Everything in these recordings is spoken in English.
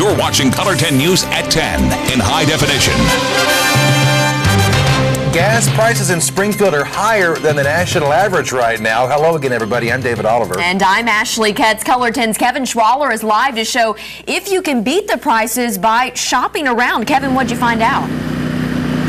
You're watching Color 10 News at 10 in high definition. Gas prices in Springfield are higher than the national average right now. Hello again, everybody. I'm David Oliver. And I'm Ashley Ketz. Color 10's Kevin Schwaller is live to show if you can beat the prices by shopping around. Kevin, what'd you find out?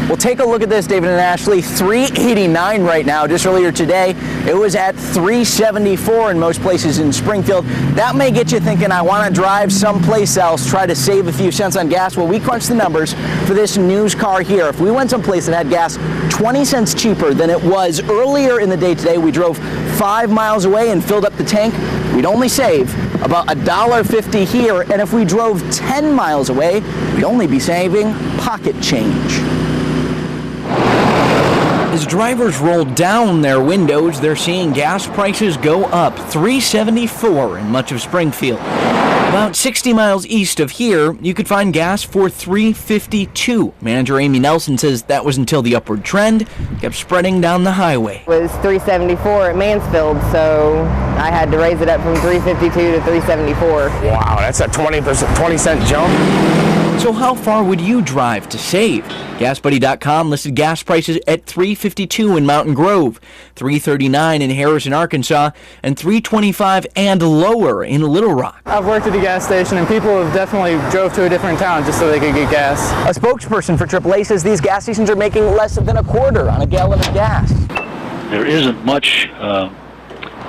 Well, take a look at this, David and Ashley. $3.89 right now. Just earlier today, it was at $3.74 in most places in Springfield. That may get you thinking, I want to drive someplace else, try to save a few cents on gas. Well, we crunched the numbers for this news car here. If we went someplace that had gas 20 cents cheaper than it was earlier in the day today, we drove 5 miles away and filled up the tank, we'd only save about $1.50 here. And if we drove 10 miles away, we'd only be saving pocket change. As drivers roll down their windows, they're seeing gas prices go up. $3.74 in much of Springfield. About 60 miles east of here, you could find gas for $3.52. Manager Amy Nelson says that was until the upward trend kept spreading down the highway. It was $3.74 at Mansfield, so I had to raise it up from $3.52 to $3.74. Wow, that's a 20-cent jump. So how far would you drive to save? GasBuddy.com listed gas prices at $3.52 in Mountain Grove, $3.39 in Harrison, Arkansas, and $3.25 and lower in Little Rock. I've worked at the gas station, and people have definitely drove to a different town just so they could get gas. A spokesperson for AAA says these gas stations are making less than a quarter on a gallon of gas. There isn't much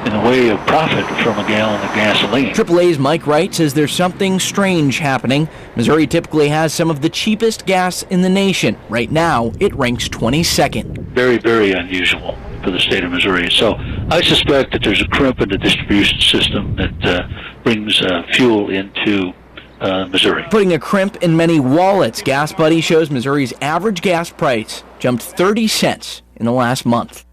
in the way of profit from a gallon of gasoline. AAA's Mike Wright says there's something strange happening. Missouri typically has some of the cheapest gas in the nation. Right now, it ranks 22nd. Very, very unusual for the state of Missouri. So I suspect that there's a crimp in the distribution system that brings fuel into Missouri. Putting a crimp in many wallets, Gas Buddy shows Missouri's average gas price jumped 30 cents in the last month.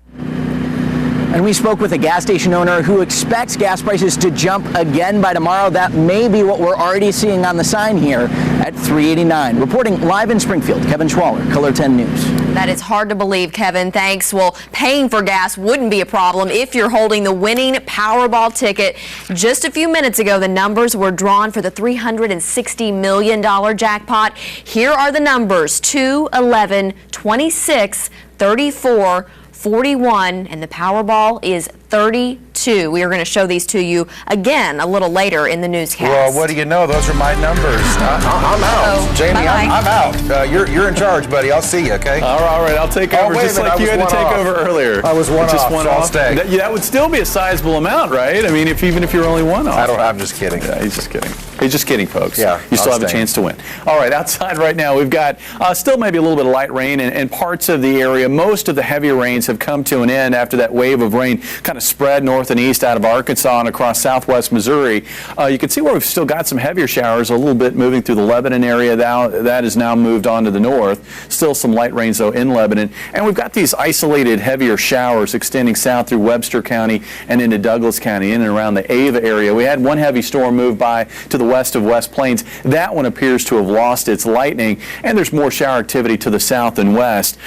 And we spoke with a gas station owner who expects gas prices to jump again by tomorrow. That may be what we're already seeing on the sign here at $3.89. Reporting live in Springfield, Kevin Schwaller, Color 10 News. That is hard to believe, Kevin. Thanks. Well, paying for gas wouldn't be a problem if you're holding the winning Powerball ticket. Just a few minutes ago, the numbers were drawn for the $360 million jackpot. Here are the numbers: 2, 11, 26, 34, 41, and the Powerball is 32. We are going to show these to you again a little later in the newscast. Well, what do you know? Those are my numbers. I'm out. So, Jamie, I'm out. You're in charge, buddy. I'll see you, okay? All right, I'll take over just like you had to take over earlier. I was one off, so I'll stay. That would still be a sizable amount, right? I mean, even if you're only one off. I'm just kidding. Yeah, he's just kidding. He's just kidding, folks. Yeah, you still have a chance to win. All right, outside right now, we've got still maybe a little bit of light rain in parts of the area. Most of the heavier rains have come to an end after that wave of rain kind of spread north and east out of Arkansas and across southwest Missouri. You can see where we've still got some heavier showers, a little bit moving through the Lebanon area. That has now moved on to the north. Still some light rains, though, in Lebanon. And we've got these isolated heavier showers extending south through Webster County and into Douglas County, in and around the Ava area. We had one heavy storm move by to the west of West Plains. That one appears to have lost its lightning, and there's more shower activity to the south and west.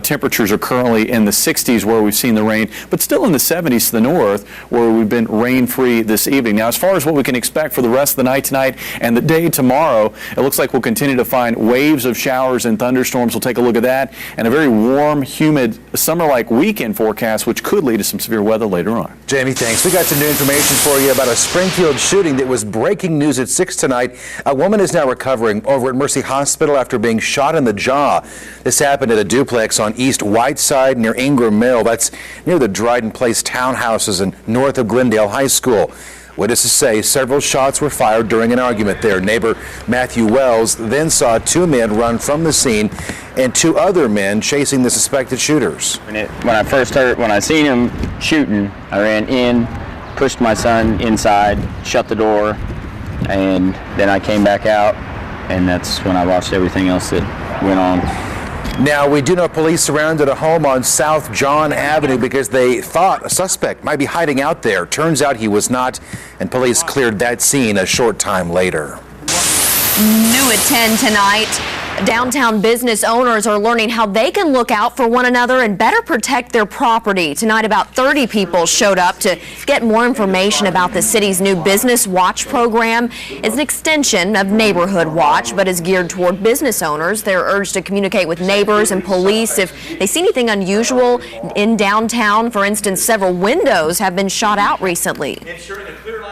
Temperatures are currently in the 60s where we've seen the rain, but still in the 70s to the north where we've been rain-free this evening. Now, as far as what we can expect for the rest of the night tonight and the day tomorrow, it looks like we'll continue to find waves of showers and thunderstorms. We'll take a look at that, and a very warm, humid, summer-like weekend forecast, which could lead to some severe weather later on. Jamie, thanks. We got some new information for you about a Springfield shooting that was breaking news at 6 tonight. A woman is now recovering over at Mercy Hospital after being shot in the jaw. This happened at a duplex on East Whiteside near Ingram Mill. That's near the Dryden Place townhouses and north of Glendale High School. Witnesses say several shots were fired during an argument there. Neighbor Matthew Wells then saw 2 men run from the scene and 2 other men chasing the suspected shooters. When I seen him shooting, I ran in, pushed my son inside, shut the door, and then I came back out, and that's when I watched everything else that went on. Now, we do know police surrounded a home on South John Avenue because they thought a suspect might be hiding out there. Turns out he was not, and police cleared that scene a short time later. New at 10 tonight. Downtown business owners are learning how they can look out for one another and better protect their property. Tonight, about 30 people showed up to get more information about the city's new Business Watch program. It's an extension of Neighborhood Watch, but is geared toward business owners. They're urged to communicate with neighbors and police if they see anything unusual in downtown. For instance, several windows have been shot out recently.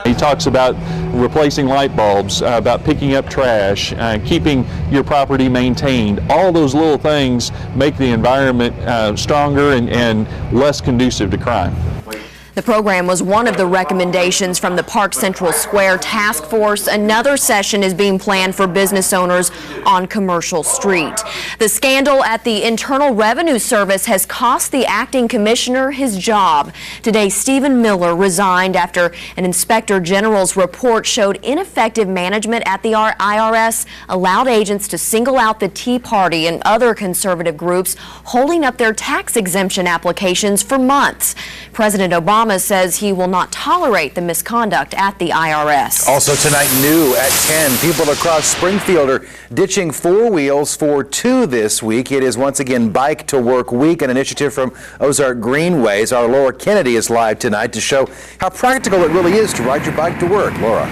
He talks about replacing light bulbs, about picking up trash, keeping your property maintained. All those little things make the environment stronger and less conducive to crime. The program was one of the recommendations from the Park Central Square Task Force. Another session is being planned for business owners on Commercial Street. The scandal at the Internal Revenue Service has cost the acting commissioner his job. Today, Stephen Miller resigned after an inspector general's report showed ineffective management at the IRS allowed agents to single out the Tea Party and other conservative groups holding up their tax exemption applications for months. President Obama says he will not tolerate the misconduct at the IRS. Also tonight, new at 10, people across Springfield are ditching four wheels for two this week. It is once again Bike to Work Week, an initiative from Ozark Greenways. Our Laura Kennedy is live tonight to show how practical it really is to ride your bike to work. Laura.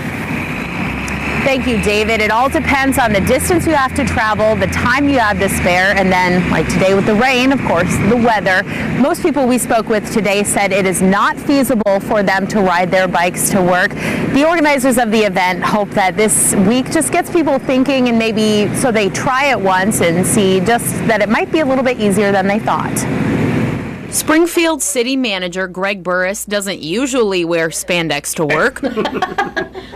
Thank you, David. It all depends on the distance you have to travel, the time you have to spare, and then, like today with the rain, of course, the weather. Most people we spoke with today said it is not feasible for them to ride their bikes to work. The organizers of the event hope that this week just gets people thinking, and maybe so they try it once and see just that it might be a little bit easier than they thought. Springfield City Manager Greg Burris doesn't usually wear spandex to work.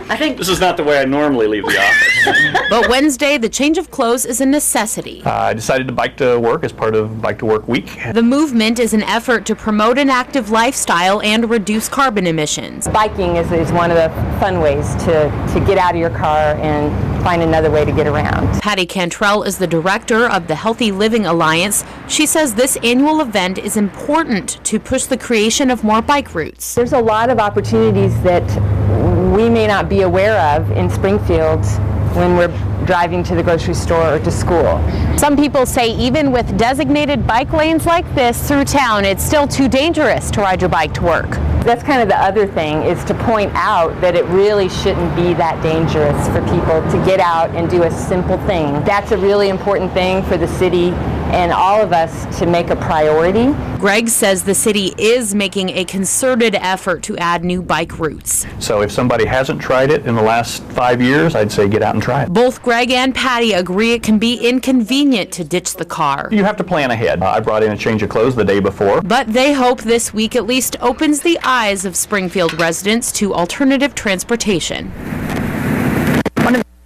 I think this is not the way I normally leave the office. But Wednesday, the change of clothes is a necessity. I decided to bike to work as part of Bike to Work Week. The movement is an effort to promote an active lifestyle and reduce carbon emissions. Biking is one of the fun ways to get out of your car and find another way to get around. Patty Cantrell is the director of the Healthy Living Alliance. She says this annual event is important to push the creation of more bike routes. There's a lot of opportunities that we may not be aware of in Springfield when we're driving to the grocery store or to school. Some people say even with designated bike lanes like this through town, it's still too dangerous to ride your bike to work. That's kind of the other thing, is to point out that it really shouldn't be that dangerous for people to get out and do a simple thing. That's a really important thing for the city and all of us to make a priority. Greg says the city is making a concerted effort to add new bike routes. So if somebody hasn't tried it in the last 5 years, I'd say get out and try it. Both Greg and Patty agree it can be inconvenient to ditch the car. You have to plan ahead. I brought in a change of clothes the day before. But they hope this week at least opens the eyes of Springfield residents to alternative transportation.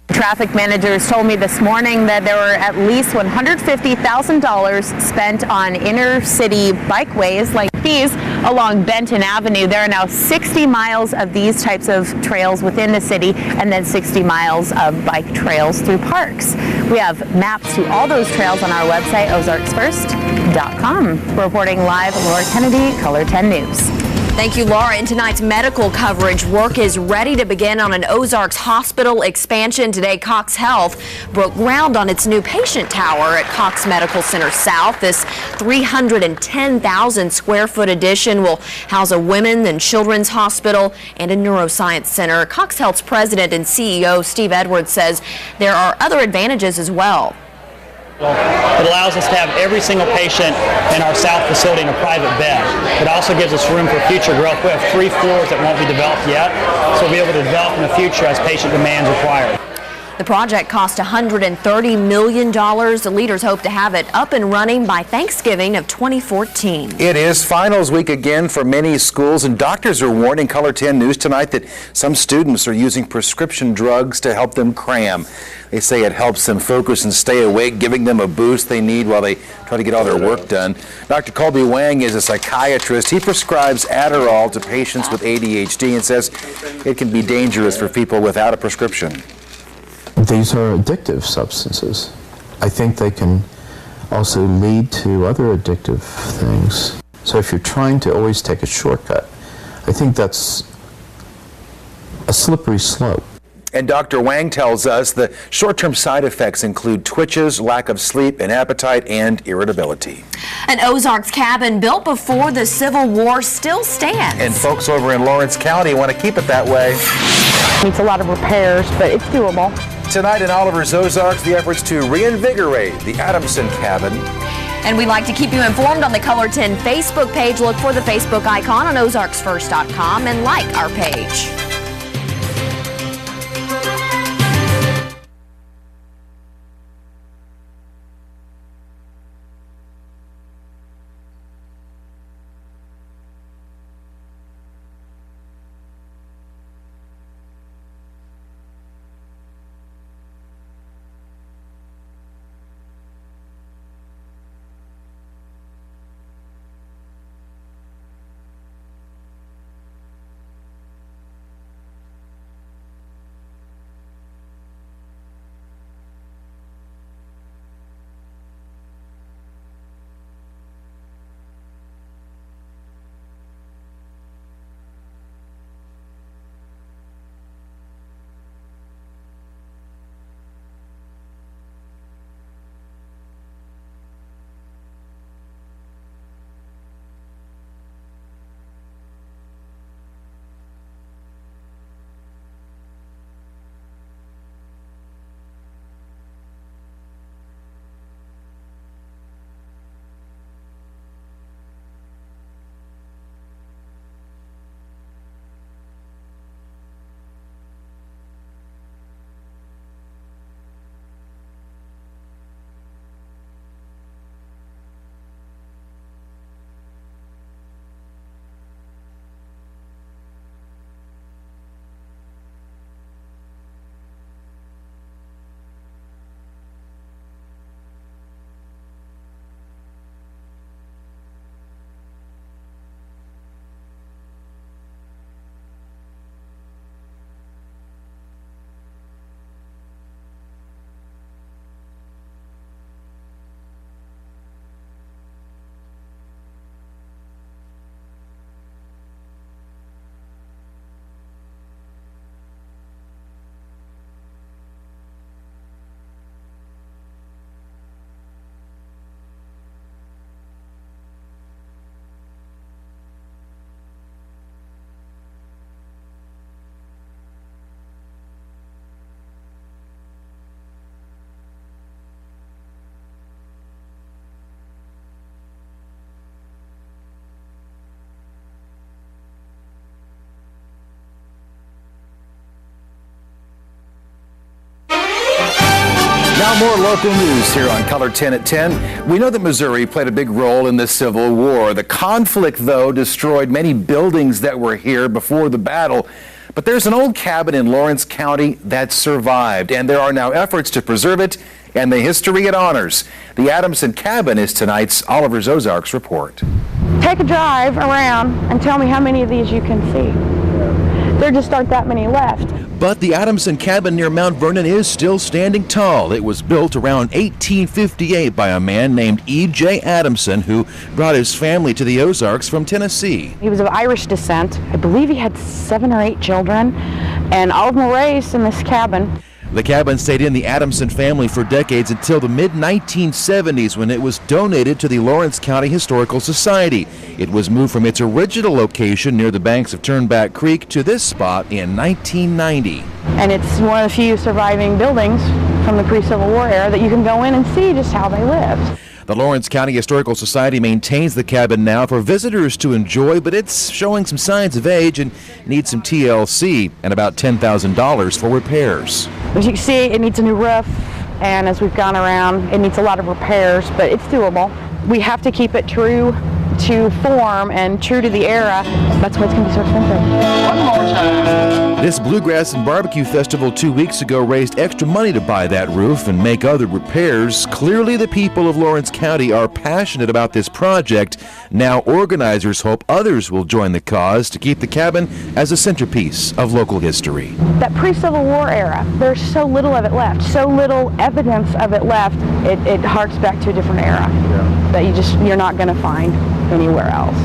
Traffic managers told me this morning that there were at least $150,000 spent on inner city bikeways like these along Benton Avenue. There are now 60 miles of these types of trails within the city and then 60 miles of bike trails through parks. We have maps to all those trails on our website, ozarksfirst.com. Reporting live, Laura Kennedy, Color 10 News. Thank you, Laura. In tonight's medical coverage, work is ready to begin on an Ozarks hospital expansion. Today, Cox Health broke ground on its new patient tower at Cox Medical Center South. This 310,000 square foot addition will house a women's and children's hospital and a neuroscience center. Cox Health's president and CEO, Steve Edwards, says there are other advantages as well. It allows us to have every single patient in our South facility in a private bed. It also gives us room for future growth. We have 3 floors that won't be developed yet, so we'll be able to develop in the future as patient demands require. The project cost $130 million. The leaders hope to have it up and running by Thanksgiving of 2014. It is finals week again for many schools, and doctors are warning Color 10 News tonight that some students are using prescription drugs to help them cram. They say it helps them focus and stay awake, giving them a boost they need while they try to get all their work done. Dr. Colby Wang is a psychiatrist. He prescribes Adderall to patients with ADHD and says it can be dangerous for people without a prescription. These are addictive substances. I think they can also lead to other addictive things. So if you're trying to always take a shortcut, I think that's a slippery slope. And Dr. Wang tells us the short-term side effects include twitches, lack of sleep and appetite, and irritability. An Ozarks cabin built before the Civil War still stands. And folks over in Lawrence County want to keep it that way. Needs a lot of repairs, but it's doable. Tonight in Oliver's Ozarks, the efforts to reinvigorate the Adamson cabin. And we'd like to keep you informed on the Color 10 Facebook page. Look for the Facebook icon on ozarksfirst.com and like our page. Now more local news here on Color 10 at 10. We know that Missouri played a big role in the Civil War. The conflict, though, destroyed many buildings that were here before the battle. But there's an old cabin in Lawrence County that survived, and there are now efforts to preserve it and the history it honors. The Adamson cabin is tonight's Oliver's Ozarks report. Take a drive around and tell me how many of these you can see. There just aren't that many left. But the Adamson cabin near Mount Vernon is still standing tall. It was built around 1858 by a man named E.J. Adamson, who brought his family to the Ozarks from Tennessee. He was of Irish descent. I believe he had 7 or 8 children, and all of them were raised in this cabin. The cabin stayed in the Adamson family for decades until the mid-1970s, when it was donated to the Lawrence County Historical Society. It was moved from its original location near the banks of Turnback Creek to this spot in 1990. And it's one of the few surviving buildings from the pre-Civil War era that you can go in and see just how they lived. The Lawrence County Historical Society maintains the cabin now for visitors to enjoy, but it's showing some signs of age and needs some TLC and about $10,000 for repairs. As you can see, it needs a new roof, and as we've gone around, it needs a lot of repairs, but it's doable. We have to keep it true to form and true to the era. That's why it's going to be so expensive. One more time. This Bluegrass and Barbecue Festival 2 weeks ago raised extra money to buy that roof and make other repairs. Clearly the people of Lawrence County are passionate about this project. Now organizers hope others will join the cause to keep the cabin as a centerpiece of local history. That pre-Civil War era, there's so little of it left, so little evidence of it left. It harks back to a different era that you're not going to find anywhere else.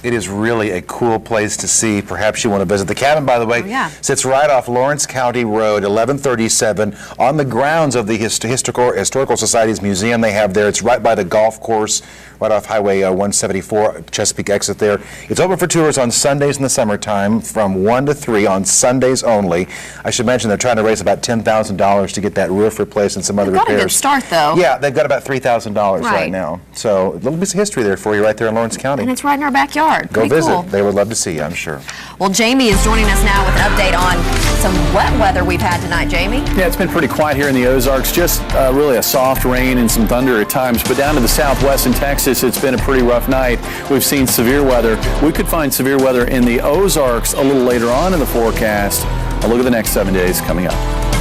It is really a cool place to see. Perhaps you want to visit. The cabin, by the way, sits right off Lawrence County Road, 1137, on the grounds of the Historical Society's museum they have there. It's right by the golf course, right off Highway 174, Chesapeake exit there. It's open for tours on Sundays in the summertime from 1 to 3 on Sundays only. I should mention they're trying to raise about $10,000 to get that roof replaced and some other repairs. Got a good start, though. Yeah, they've got about $3,000 right now. So a little bit of history there for you right there in Lawrence County. And it's right in our backyard. Go Pretty visit. Cool. They would love to see you, I'm sure. Well, Jamie is joining us now with an update on some wet weather we've had tonight. Jamie? Yeah, it's been pretty quiet here in the Ozarks. Just really a soft rain and some thunder at times. But down to the southwest in Texas, it's been a pretty rough night. We've seen severe weather. We could find severe weather in the Ozarks a little later on in the forecast. A look at the next 7 days coming up.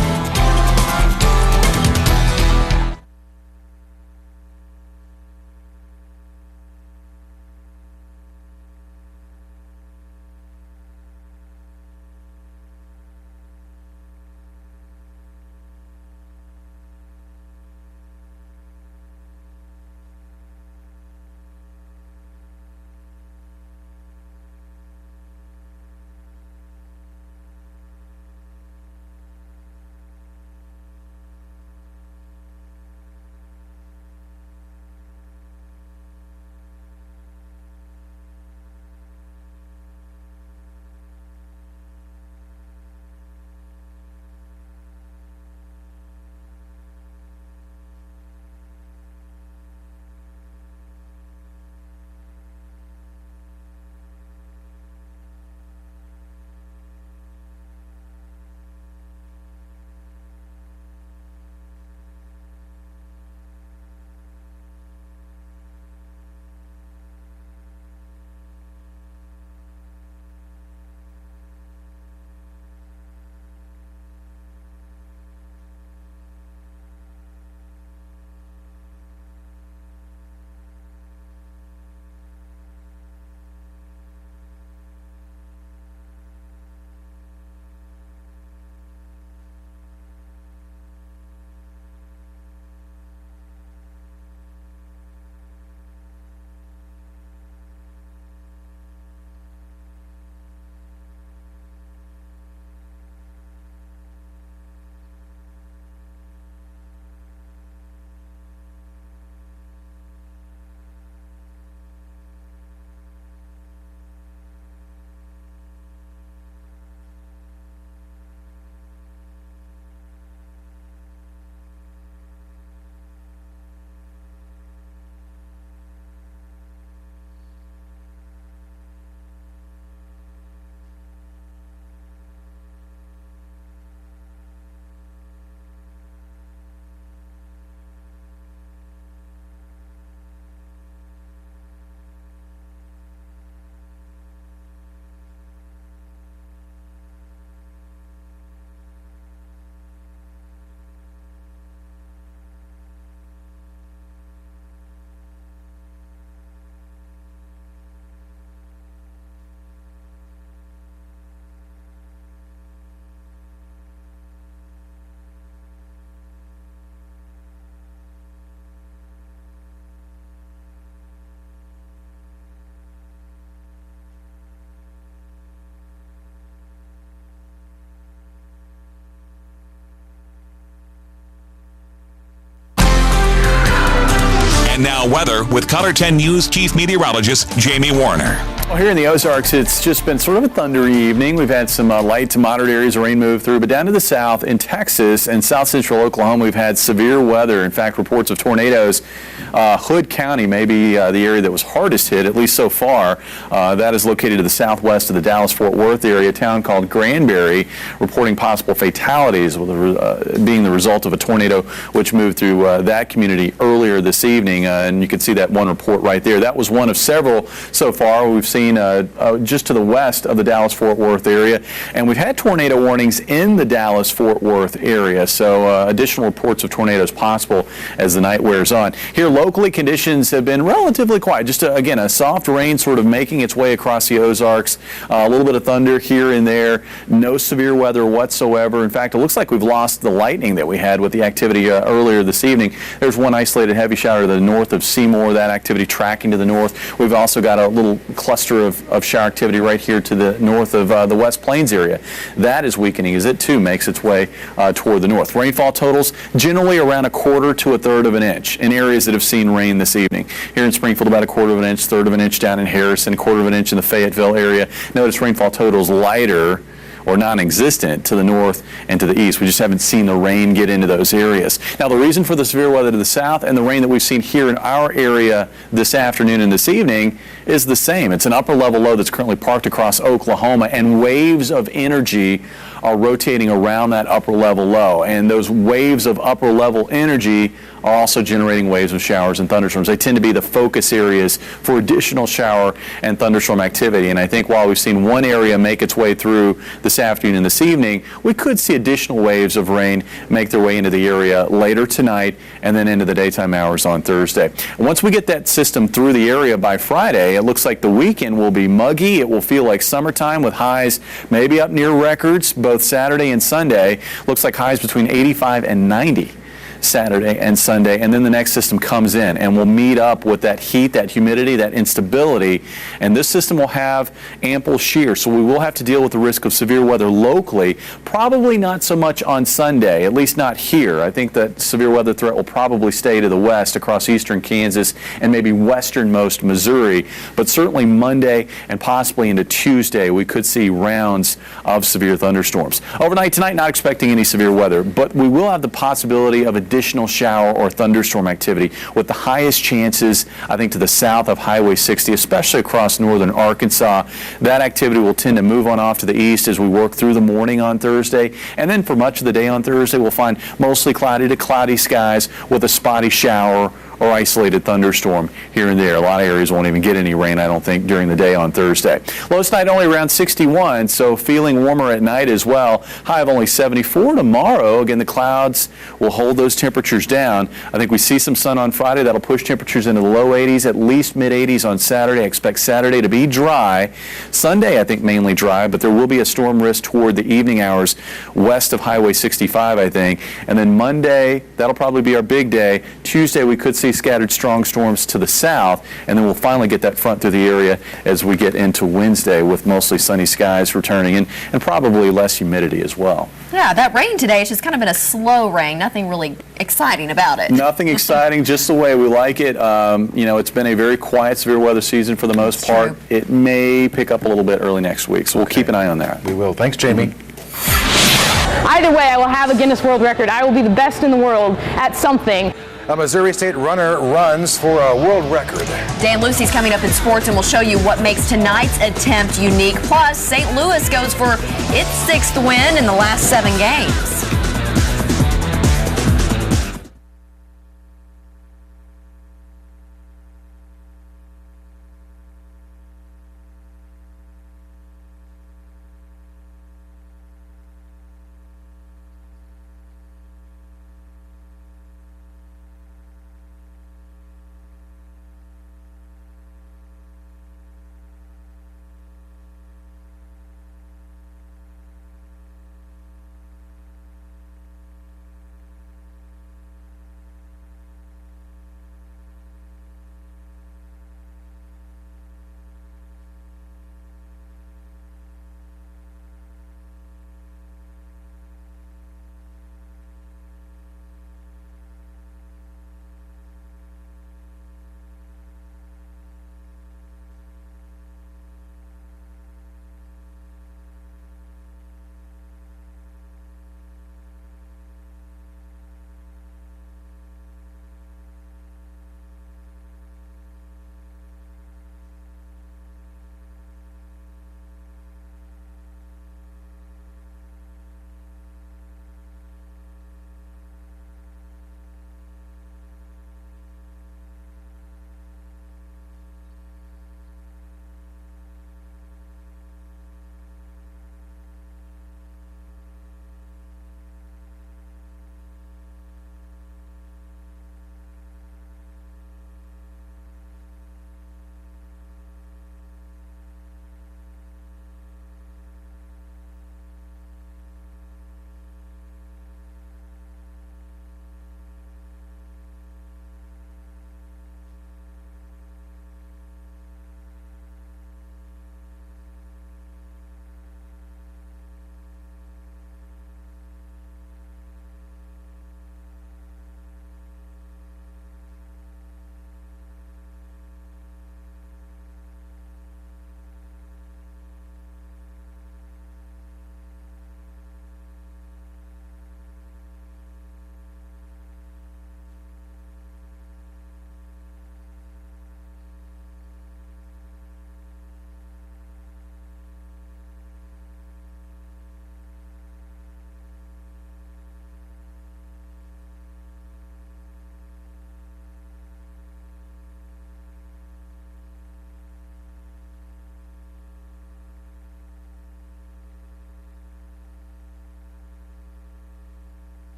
And now weather with Color 10 News Chief Meteorologist Jamie Warner. Well, here in the Ozarks, it's just been sort of a thundery evening. We've had some light to moderate areas of rain move through, but down to the south in Texas and south central Oklahoma, we've had severe weather. In fact, reports of tornadoes. Hood County may be the area that was hardest hit, at least so far. That is located to the southwest of the Dallas-Fort Worth area, a town called Granbury, reporting possible fatalities being the result of a tornado which moved through that community earlier this evening. And you can see that one report right there. That was one of several so far. We've seen just to the west of the Dallas-Fort Worth area, and we've had tornado warnings in the Dallas-Fort Worth area, so additional reports of tornadoes possible as the night wears on. Here locally, conditions have been relatively quiet. Just again, a soft rain sort of making its way across the Ozarks, a little bit of thunder here and there, no severe weather whatsoever. In fact, it looks like we've lost the lightning that we had with the activity earlier this evening. There's one isolated heavy shower to the north of Seymour, that activity tracking to the north. We've also got a little cluster cluster of shower activity right here to the north of the West Plains area. That is weakening as it too makes its way toward the north. Rainfall totals generally around 1/4 to 1/3 of an inch in areas that have seen rain this evening. Here in Springfield, about 1/4 of an inch, 1/3 of an inch down in Harrison, 1/4 of an inch in the Fayetteville area. Notice rainfall totals lighter or non-existent to the north and to the east. We just haven't seen the rain get into those areas. Now, the reason for the severe weather to the south and the rain that we've seen here in our area this afternoon and this evening is the same. It's an upper level low that's currently parked across Oklahoma, and waves of energy are rotating around that upper level low. And those waves of upper level energy are also generating waves of showers and thunderstorms. They tend to be the focus areas for additional shower and thunderstorm activity. And I think while we've seen one area make its way through this afternoon and this evening, we could see additional waves of rain make their way into the area later tonight and then into the daytime hours on Thursday. And once we get that system through the area by Friday, it looks like the weekend will be muggy. It will feel like summertime with highs maybe up near records both Saturday and Sunday. Looks like highs between 85 and 90. Saturday and Sunday, and then the next system comes in and will meet up with that heat, that humidity, that instability, and this system will have ample shear, so we will have to deal with the risk of severe weather locally, probably not so much on Sunday, at least not here. I think that severe weather threat will probably stay to the west across eastern Kansas and maybe westernmost Missouri, but certainly Monday and possibly into Tuesday we could see rounds of severe thunderstorms. Overnight tonight, not expecting any severe weather, but we will have the possibility of additional shower or thunderstorm activity with the highest chances, I think, to the south of Highway 60, especially across northern Arkansas. That activity will tend to move on off to the east as we work through the morning on Thursday. And then for much of the day on Thursday, we'll find mostly cloudy to cloudy skies with a spotty shower or isolated thunderstorm here and there. A lot of areas won't even get any rain, I don't think, during the day on Thursday. Low tonight only around 61, so feeling warmer at night as well. High of only 74 tomorrow. Again, the clouds will hold those temperatures down. I think we see some sun on Friday. That'll push temperatures into the low 80s, at least mid-80s on Saturday. I expect Saturday to be dry. Sunday, I think, mainly dry, but there will be a storm risk toward the evening hours west of Highway 65, I think. And then Monday, that'll probably be our big day. Tuesday, we could see scattered strong storms to the south, and then we'll finally get that front through the area as we get into Wednesday with mostly sunny skies returning and probably less humidity as well. Yeah, that rain today has just kind of been a slow rain. Nothing really exciting about it. Nothing exciting, just the way we like it. You know, it's been a very quiet severe weather season for the most part. True. It may pick up a little bit early next week, so we'll keep an eye on that. We will. Thanks, Jamie. Either way, I will have a Guinness World Record. I will be the best in the world at something. A Missouri State runner runs for a world record. Dan Lucy's coming up in sports, and we'll show you what makes tonight's attempt unique. Plus, St. Louis goes for its 6th win in the last 7 games.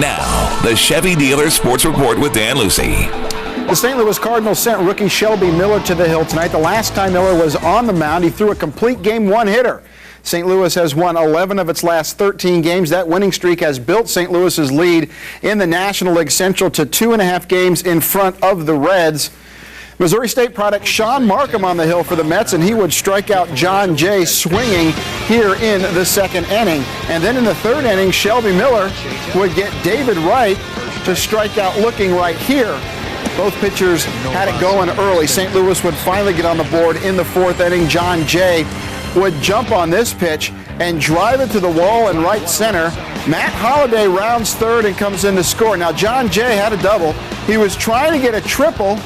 Now, the Chevy Dealer Sports Report with Dan Lucy. The St. Louis Cardinals sent rookie Shelby Miller to the hill tonight. The last time Miller was on the mound, he threw a complete game one-hitter. St. Louis has won 11 of its last 13 games. That winning streak has built St. Louis's lead in the National League Central to 2.5 games in front of the Reds. Missouri State product Sean Markham on the hill for the Mets, and he would strike out John Jay swinging here in the second inning. And then in the third inning, Shelby Miller would get David Wright to strike out looking right here. Both pitchers had it going early. St. Louis would finally get on the board in the fourth inning. John Jay would jump on this pitch and drive it to the wall in right center. Matt Holliday rounds third and comes in to score. Now, John Jay had a double. He was trying to get a triple,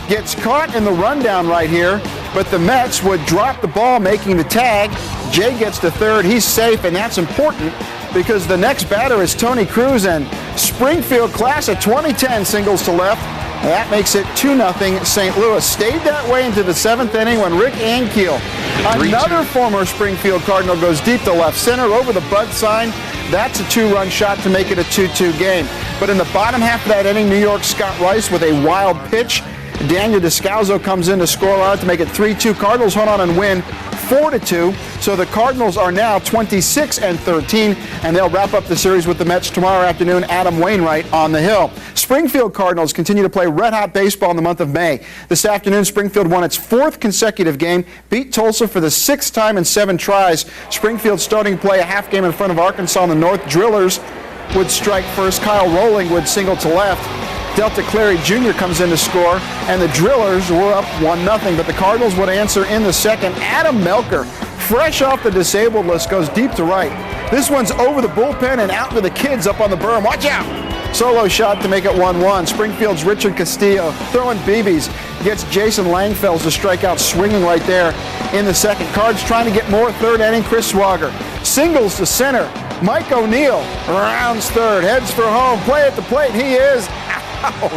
gets caught in the rundown right here, but the Mets would drop the ball, making the tag. Jay gets to third. He's safe, and that's important because the next batter is Tony Cruz, and Springfield class of 2010 singles to left. That makes it 2-0 St. Louis. Stayed that way into the seventh inning when Rick Ankiel, another former Springfield Cardinal, goes deep to left center over the Bud sign. That's a two-run shot to make it a 2-2 game. But in the bottom half of that inning, New York's Scott Rice with a wild pitch. Daniel Descalzo comes in to score on it to make it 3-2. Cardinals hold on and win 4-2. So the Cardinals are now 26-13, and they'll wrap up the series with the Mets tomorrow afternoon. Adam Wainwright on the hill. Springfield Cardinals continue to play red-hot baseball in the month of May. This afternoon, Springfield won its fourth consecutive game, beat Tulsa for the sixth time in 7 tries. Springfield starting to play a half game in front of Arkansas in the North. Drillers would strike first. Kyle Rowling would single to left. Delta Clary Jr. comes in to score, and the Drillers were up 1-0, but the Cardinals would answer in the second. Adam Melker, fresh off the disabled list, goes deep to right. This one's over the bullpen and out to the kids up on the berm. Watch out! Solo shot to make it 1-1. Springfield's Richard Castillo throwing BBs gets Jason Langfelds to strike out swinging right there in the second. Cards trying to get more third inning. Chris Swager singles to center. Mike O'Neill rounds third, heads for home. Play at the plate. He is out.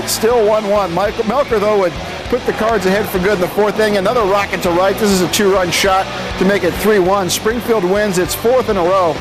Still 1-1. Michael Melker, though, would put the Cards ahead for good in the fourth inning. Another rocket to right. This is a 2-run shot to make it 3-1. Springfield wins its fourth in a row,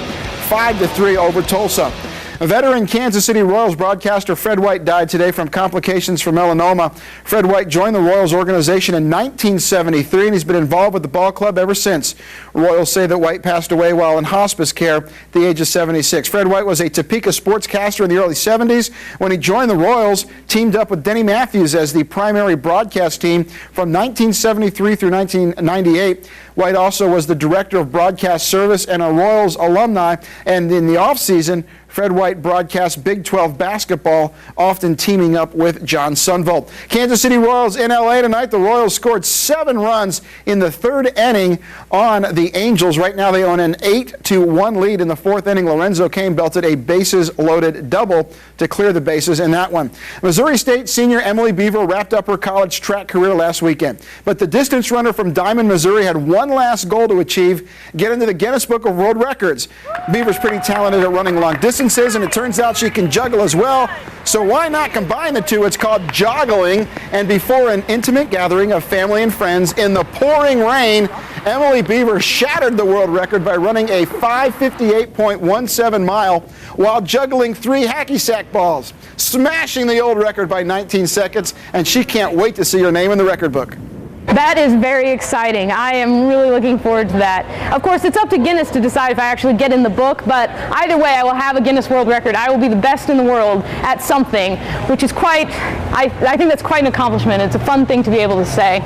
5-3 over Tulsa. A veteran Kansas City Royals broadcaster Fred White died today from complications from melanoma. Fred White joined the Royals organization in 1973, and he's been involved with the ball club ever since. Royals say that White passed away while in hospice care at the age of 76. Fred White was a Topeka sportscaster in the early 70s. When he joined the Royals, teamed up with Denny Matthews as the primary broadcast team from 1973 through 1998. White also was the director of broadcast service and a Royals alumni, and in the offseason, Fred White broadcasts Big 12 basketball, often teaming up with John Sunvolt. Kansas City Royals in L.A. tonight. The Royals scored 7 runs in the third inning on the Angels. Right now they own an 8-1 lead in the fourth inning. Lorenzo Cain belted a bases-loaded double to clear the bases in that one. Missouri State senior Emily Beaver wrapped up her college track career last weekend. But the distance runner from Diamond, Missouri had one last goal to achieve, get into the Guinness Book of World Records. Beaver's pretty talented at running long distances, and it turns out she can juggle as well. So why not combine the two? It's called joggling. And before an intimate gathering of family and friends in the pouring rain, Emily Beaver shattered the world record by running a 5:58.17 mile while juggling 3 hacky sack balls, smashing the old record by 19 seconds, and she can't wait to see her name in the record book. That is very exciting. I am really looking forward to that. Of course, it's up to Guinness to decide if I actually get in the book, but either way, I will have a Guinness World Record. I will be the best in the world at something, which is quite, I think that's quite an accomplishment. It's a fun thing to be able to say.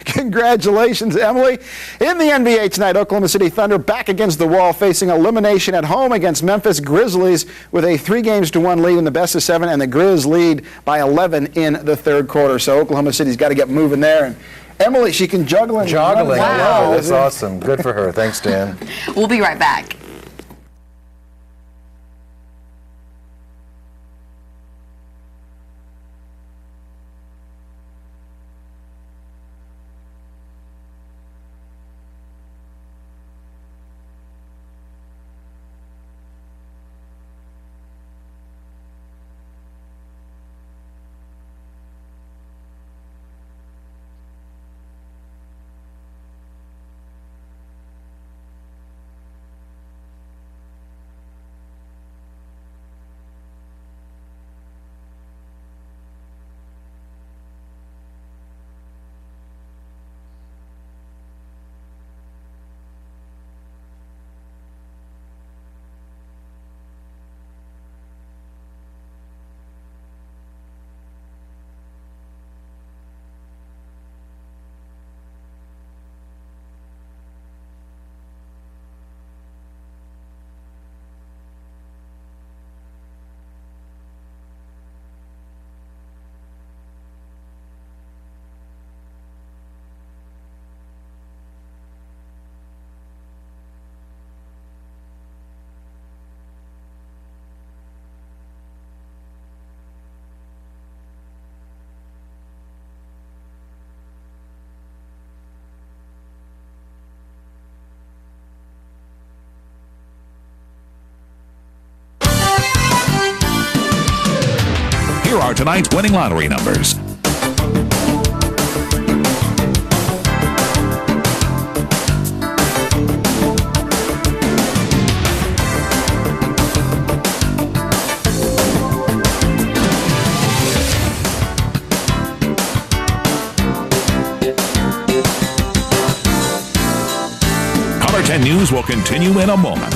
Congratulations, Emily. In the NBA tonight, Oklahoma City Thunder back against the wall, facing elimination at home against Memphis Grizzlies with a 3-1 lead in the best of 7, and the Grizz lead by 11 in the third quarter. So Oklahoma City's got to get moving there. And Emily, she can juggle and joggling. Wow. That's awesome. Good for her. Thanks, Dan. We'll be right back. Here are tonight's winning lottery numbers. Color 10 News will continue in a moment.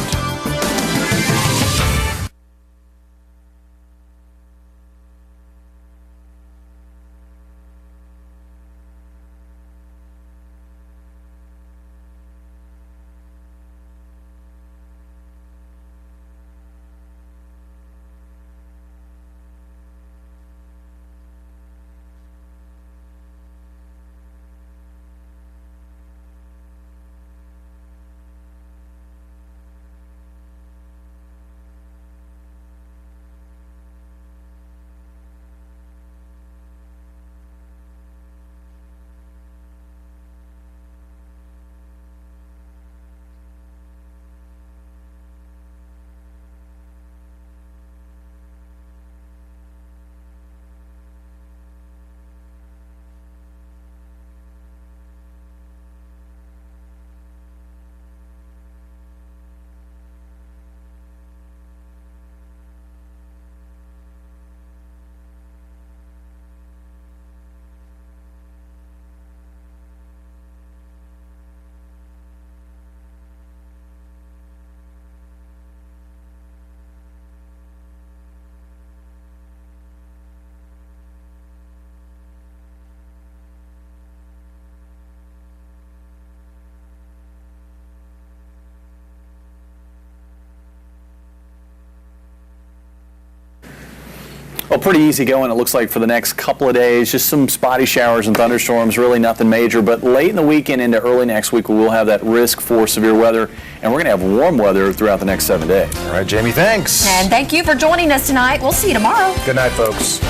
Well, pretty easy going, it looks like, for the next couple of days. Just some spotty showers and thunderstorms, really nothing major. But late in the weekend into early next week, we will have that risk for severe weather. And we're going to have warm weather throughout the next 7 days. All right, Jamie, thanks. And thank you for joining us tonight. We'll see you tomorrow. Good night, folks.